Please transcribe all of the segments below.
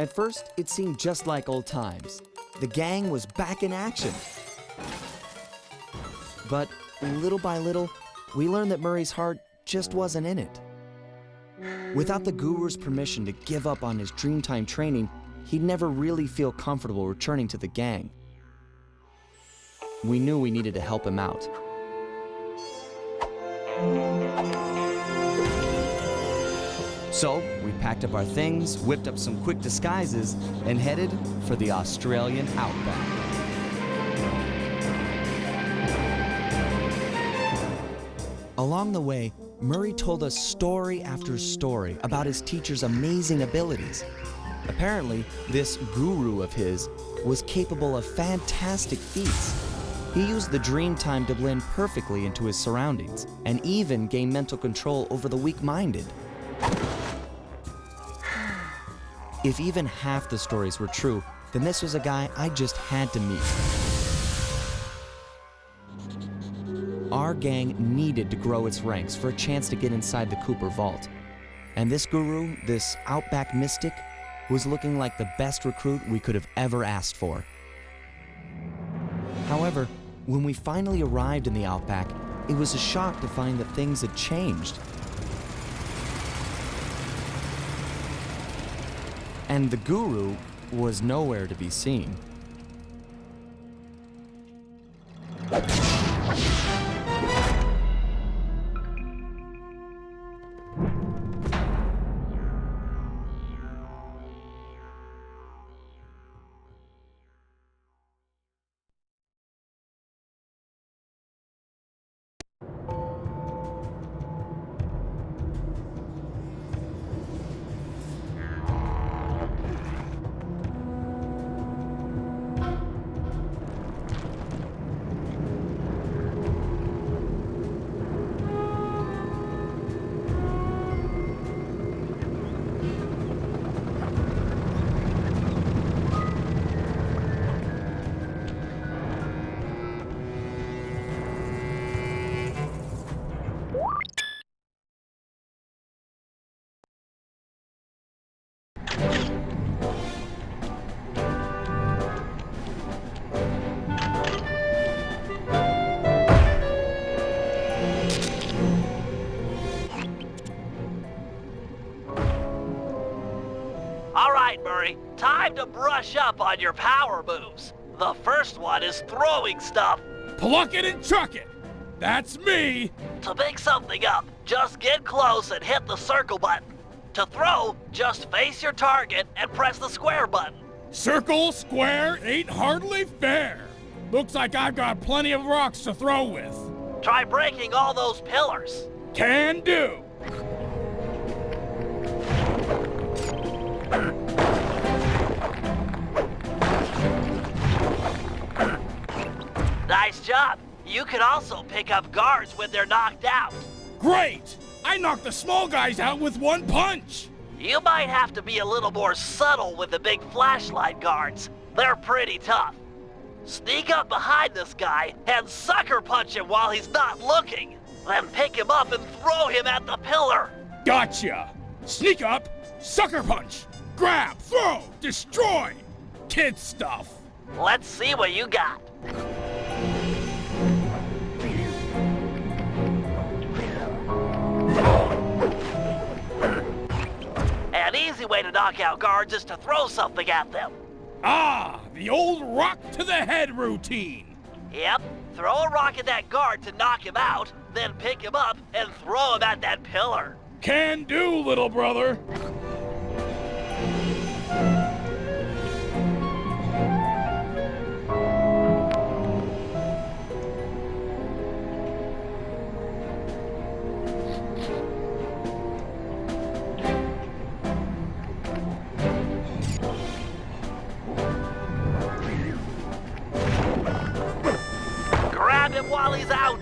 At first, it seemed just like old times. The gang was back in action. But little by little, we learned that Murray's heart just wasn't in it. Without the guru's permission to give up on his Dreamtime training, he'd never really feel comfortable returning to the gang. We knew we needed to help him out. So, we packed up our things, whipped up some quick disguises, and headed for the Australian outback. Along the way, Murray told us story after story about his teacher's amazing abilities. Apparently, this guru of his was capable of fantastic feats. He used the Dreamtime to blend perfectly into his surroundings, and even gain mental control over the weak-minded. If even half the stories were true, then this was a guy I just had to meet. Our gang needed to grow its ranks for a chance to get inside the Cooper Vault. And this guru, this outback mystic, was looking like the best recruit we could have ever asked for. However, when we finally arrived in the outback, it was a shock to find that things had changed. And the guru was nowhere to be seen. Murray, time to brush up on your power moves. The first one is throwing stuff. Pluck it and chuck it. That's me. To pick something up, just get close and hit the circle button. To throw, just face your target and press the square button. Circle, square, ain't hardly fair. Looks like I've got plenty of rocks to throw with. Try breaking all those pillars. Can do. Nice job. You can also pick up guards when they're knocked out. Great! I knocked the small guys out with one punch. You might have to be a little more subtle with the big flashlight guards. They're pretty tough. Sneak up behind this guy and sucker punch him while he's not looking. Then pick him up and throw him at the pillar. Gotcha! Sneak up, sucker punch, grab, throw, destroy. Kid stuff. Let's see what you got. An easy way to knock out guards is to throw something at them. Ah, the old rock to the head routine. Yep, throw a rock at that guard to knock him out, then pick him up and throw him at that pillar. Can do, little brother. Grab him while he's out.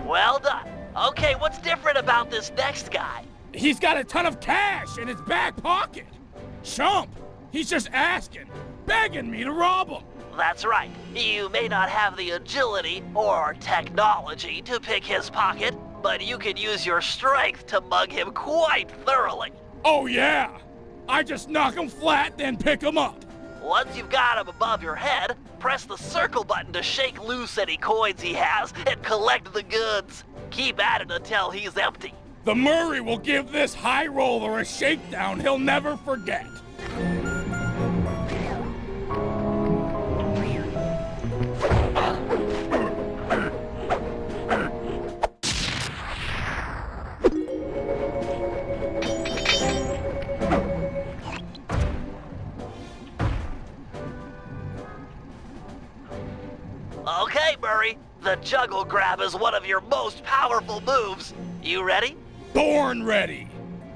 Well done. Okay, what's different about this next guy? He's got a ton of cash in his back pocket. Chump, he's just asking. begging me to rob him. That's right. You may not have the agility or technology to pick his pocket, but you can use your strength to mug him quite thoroughly. Oh yeah! I just knock him flat, then pick him up. Once you've got him above your head, press the circle button to shake loose any coins he has and collect the goods. Keep at it until he's empty. The Murray will give this high roller a shakedown he'll never forget. Okay, Murray. The juggle grab is one of your most powerful moves. You ready? Born ready.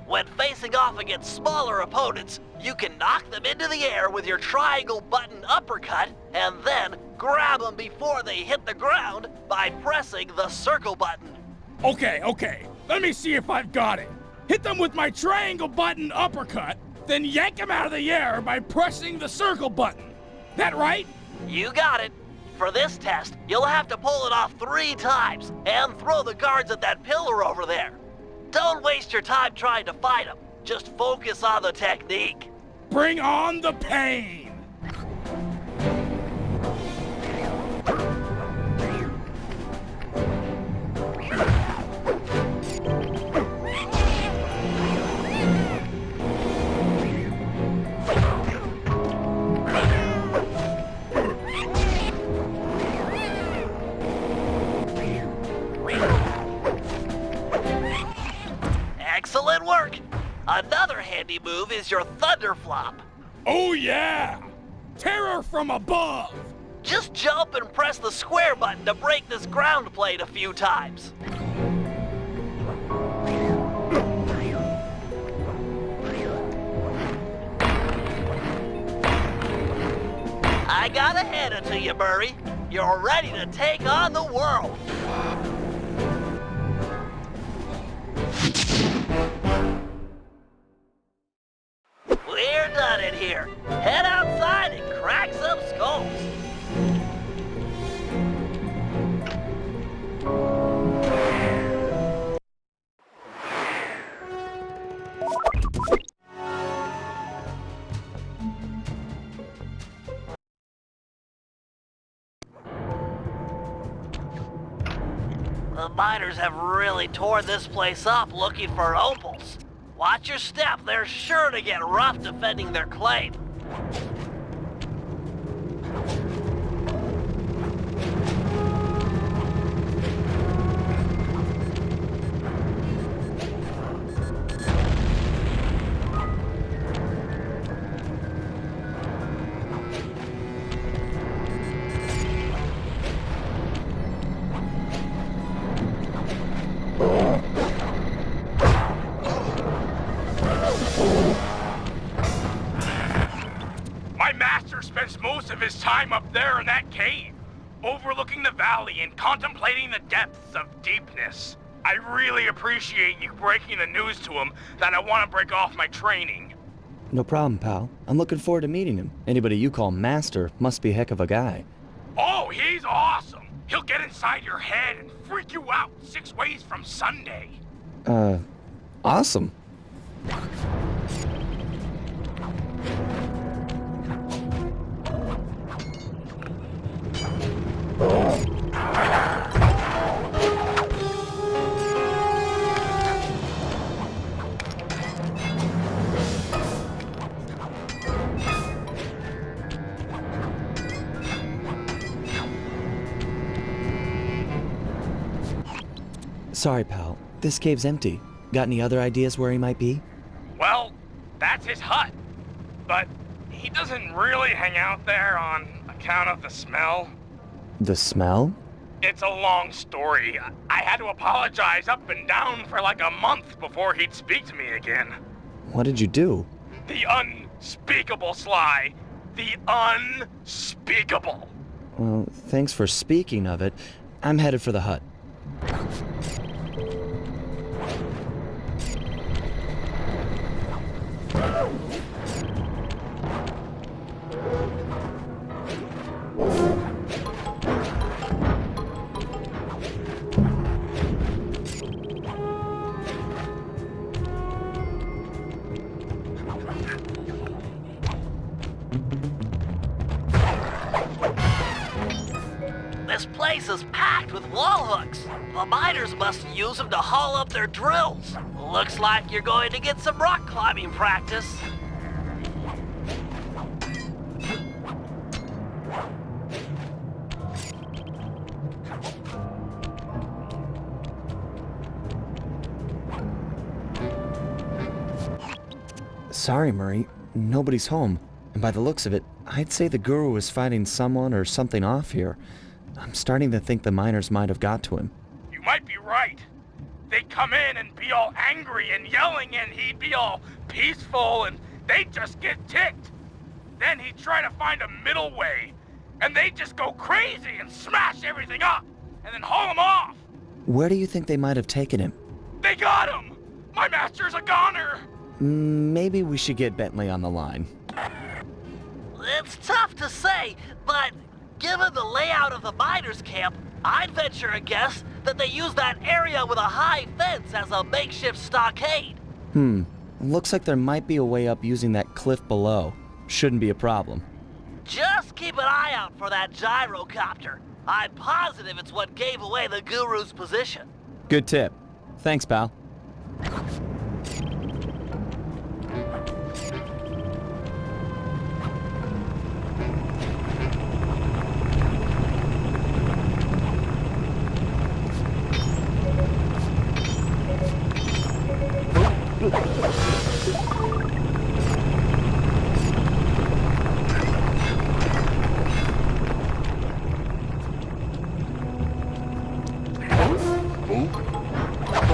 When facing off against smaller opponents, you can knock them into the air with your triangle button uppercut, and then grab them before they hit the ground by pressing the circle button. Okay. Let me see if I've got it. Hit them with my triangle button uppercut, then yank them out of the air by pressing the circle button. That right? You got it. For this test, you'll have to pull it off 3 times and throw the guards at that pillar over there. Don't waste your time trying to fight them. Just focus on the technique. Bring on the pain! Excellent work! Another handy move is your thunder flop. Oh yeah! Terror from above! Just jump and press the square button to break this ground plate a few times. I gotta hand it to you, Murray. You're ready to take on the world. We're done in here. Head outside and crack some skulls. The miners have really torn this place up looking for opals. Watch your step, they're sure to get rough defending their claim. My master spends most of his time up there in that cave, overlooking the valley and contemplating the depths of deepness. I really appreciate you breaking the news to him that I want to break off my training. No problem, pal. I'm looking forward to meeting him. Anybody you call master must be a heck of a guy. Oh, he's awesome! He'll get inside your head and freak you out 6 ways from Sunday. Awesome. Sorry, pal. This cave's empty. Got any other ideas where he might be? Well, that's his hut. But he doesn't really hang out there on account of the smell. The smell? It's a long story. I had to apologize up and down for like a month before he'd speak to me again. What did you do? The unspeakable, Sly. The unspeakable. Well, thanks for speaking of it. I'm headed for the hut. This place is packed with wall hooks. The miners must use them to haul up their drills. Looks like you're going to get some rock climbing practice. Sorry, Murray. Nobody's home. And by the looks of it, I'd say the guru is fighting someone or something off here. I'm starting to think the miners might have got to him. You might be right. They'd come in and be all angry and yelling, and he'd be all peaceful, and they'd just get ticked. Then he'd try to find a middle way, and they'd just go crazy and smash everything up, and then haul him off. Where do you think they might have taken him? They got him! My master's a goner! Maybe we should get Bentley on the line. It's tough to say, but given the layout of the miners' camp, I'd venture a guess that they use that area with a high fence as a makeshift stockade. Looks like there might be a way up using that cliff below. Shouldn't be a problem. Just keep an eye out for that gyrocopter. I'm positive it's what gave away the guru's position. Good tip. Thanks, pal.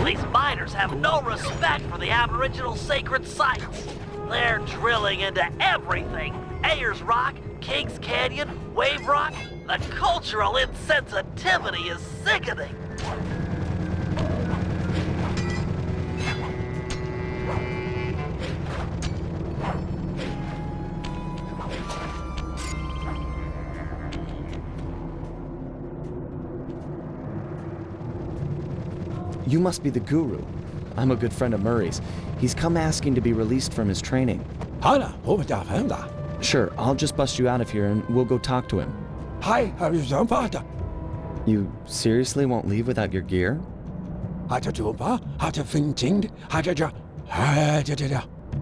These miners have no respect for the Aboriginal sacred sites. They're drilling into everything. Ayers Rock, Kings Canyon, Wave Rock. The cultural insensitivity is sickening. You must be the guru. I'm a good friend of Murray's. He's come asking to be released from his training. Sure, I'll just bust you out of here and we'll go talk to him. You seriously won't leave without your gear?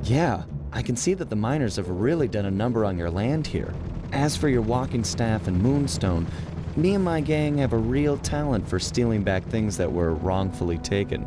Yeah, I can see that the miners have really done a number on your land here. As for your walking staff and moonstone, me and my gang have a real talent for stealing back things that were wrongfully taken.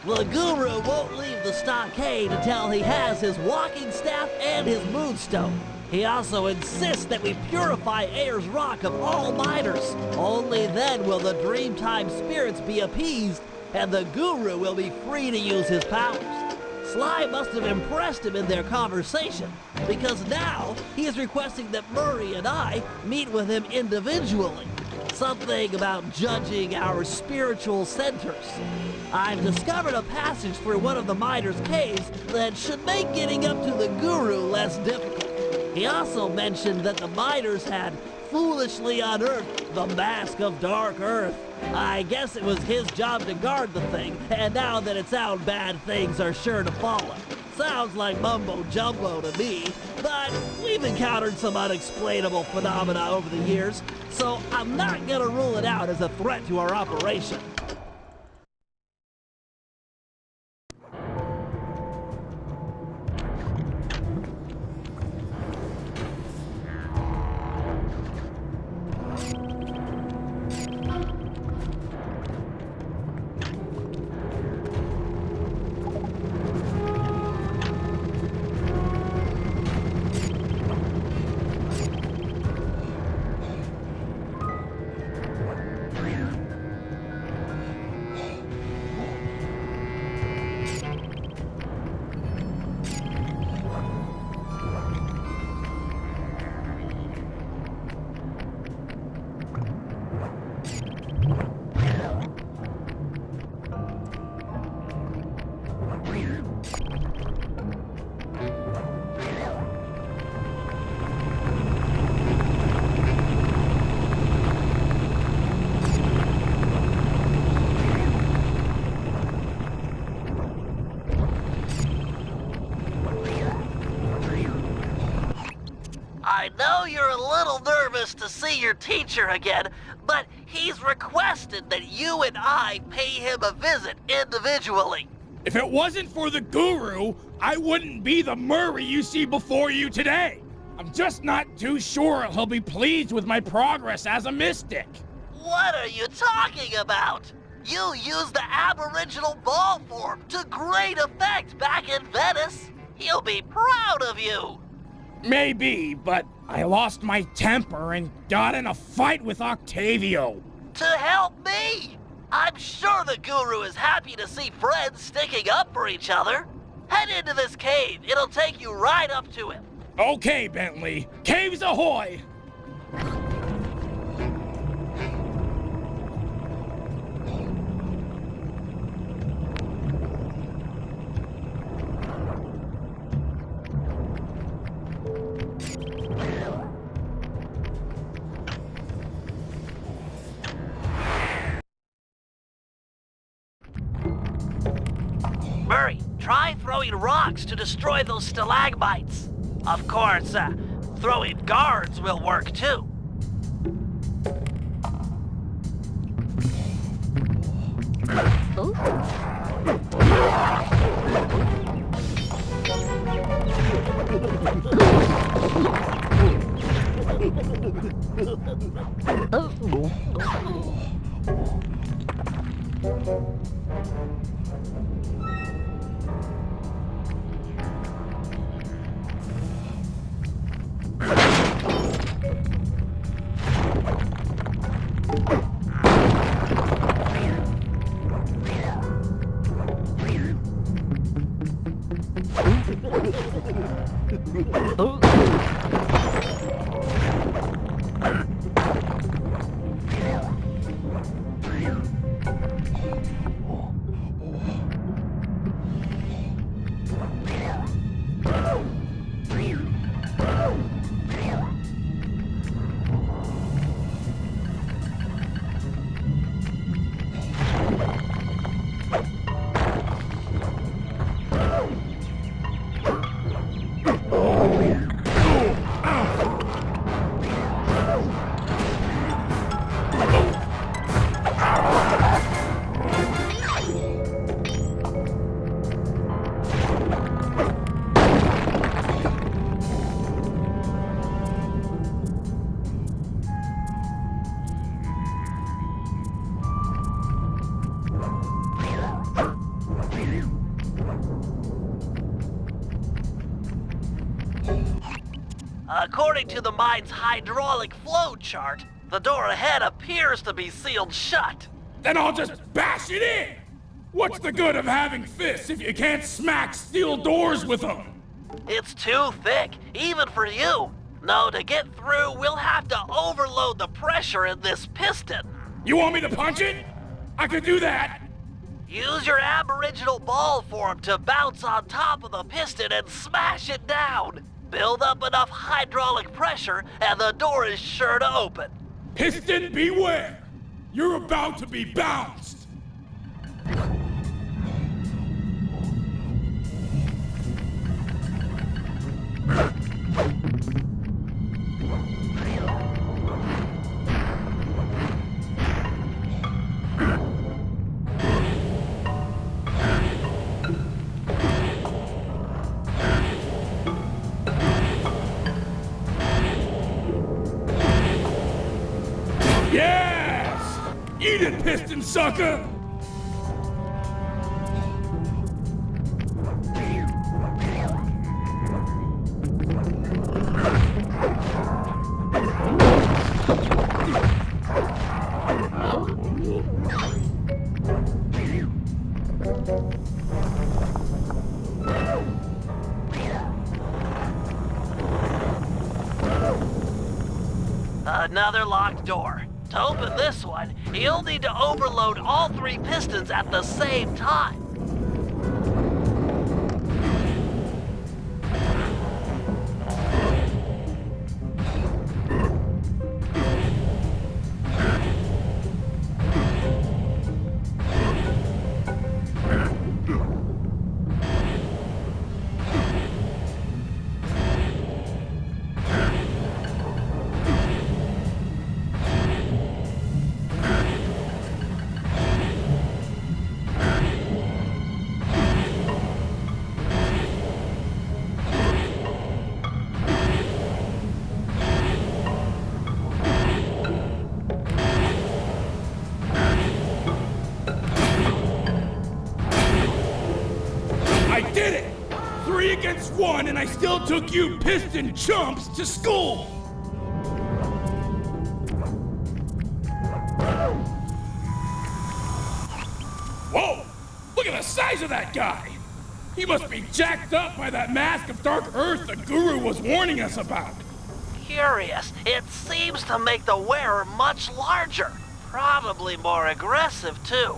The guru won't leave the stockade until he has his walking staff and his moonstone. He also insists that we purify Ayers Rock of all miners. Only then will the Dreamtime spirits be appeased, and the guru will be free to use his powers. Sly must have impressed him in their conversation, because now he is requesting that Murray and I meet with him individually. Something about judging our spiritual centers. I've discovered a passage through one of the miners' caves that should make getting up to the guru less difficult. He also mentioned that the miners had foolishly unearthed the Mask of Dark Earth. I guess it was his job to guard the thing, and now that it's out, bad things are sure to follow. Sounds like mumbo-jumbo to me, but we've encountered some unexplainable phenomena over the years, so I'm not gonna rule it out as a threat to our operation. I know you're a little nervous to see your teacher again, but he's requested that you and I pay him a visit individually. If it wasn't for the guru, I wouldn't be the Murray you see before you today. I'm just not too sure he'll be pleased with my progress as a mystic. What are you talking about? You used the Aboriginal ball form to great effect back in Venice. He'll be proud of you. Maybe, but I lost my temper and got in a fight with Octavio. To help me? I'm sure the guru is happy to see friends sticking up for each other. Head into this cave. It'll take you right up to him. Okay, Bentley. Caves ahoy! Murray, try throwing rocks to destroy those stalagmites. Of course, throwing guards will work too. According to the mine's hydraulic flow chart, the door ahead appears to be sealed shut. Then I'll just bash it in! What's the good of having fists if you can't smack steel doors with them? It's too thick, even for you. No, to get through, we'll have to overload the pressure in this piston. You want me to punch it? I could do that. Use your Aboriginal ball form to bounce on top of the piston and smash it down. Build up enough hydraulic pressure and the door is sure to open. Piston beware! You're about to be bounced! Yes! Eat it, piston sucker! Another locked door. To open this one, you'll need to overload all three pistons at the same time. one and I still took you piston chumps to school! Whoa! Look at the size of that guy! He must be jacked up by that mask of dark earth the guru was warning us about. Curious, it seems to make the wearer much larger. Probably more aggressive, too.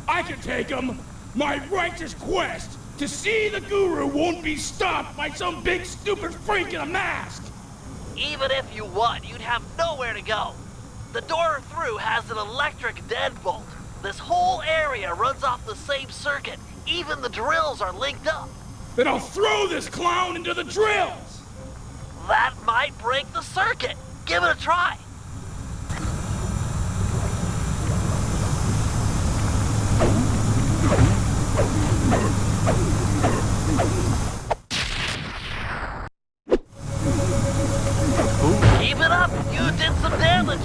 I can take him! My righteous quest to see the guru won't be stopped by some big stupid freak in a mask! Even if you won, you'd have nowhere to go. The door through has an electric deadbolt. This whole area runs off the same circuit. Even the drills are linked up. Then I'll throw this clown into the drills! That might break the circuit. Give it a try. Keep it up. You did some damage.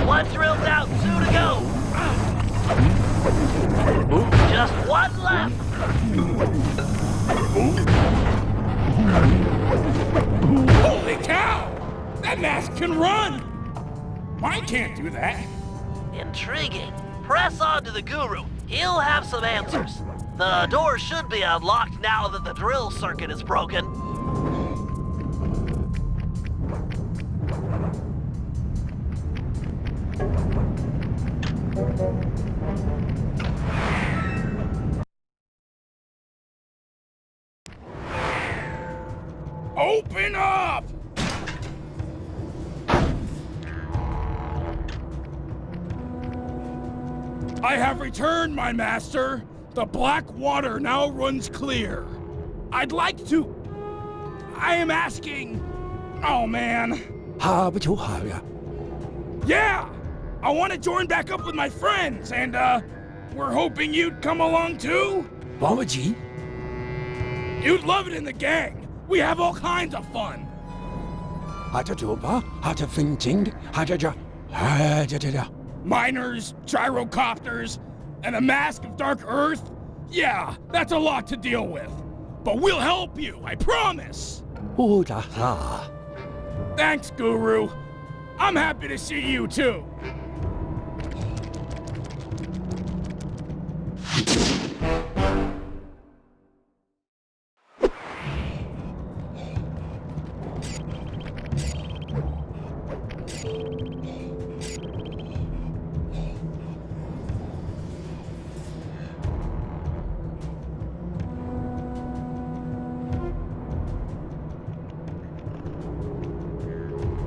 One drilled out, 2 to go. Just one left. Holy cow! That mask can run! Mine can't do that. Intriguing. Press on to the guru. He'll have some answers. The door should be unlocked now that the drill circuit is broken. Open up! I have returned, my master. The black water now runs clear. I'd like to... I am asking... Oh, man. Yeah! I want to join back up with my friends, and, we're hoping you'd come along, too? You'd love it in the gang. We have all kinds of fun. Miners, gyrocopters, and a mask of dark earth? Yeah, that's a lot to deal with. But we'll help you, I promise! Thanks, Guru. I'm happy to see you too.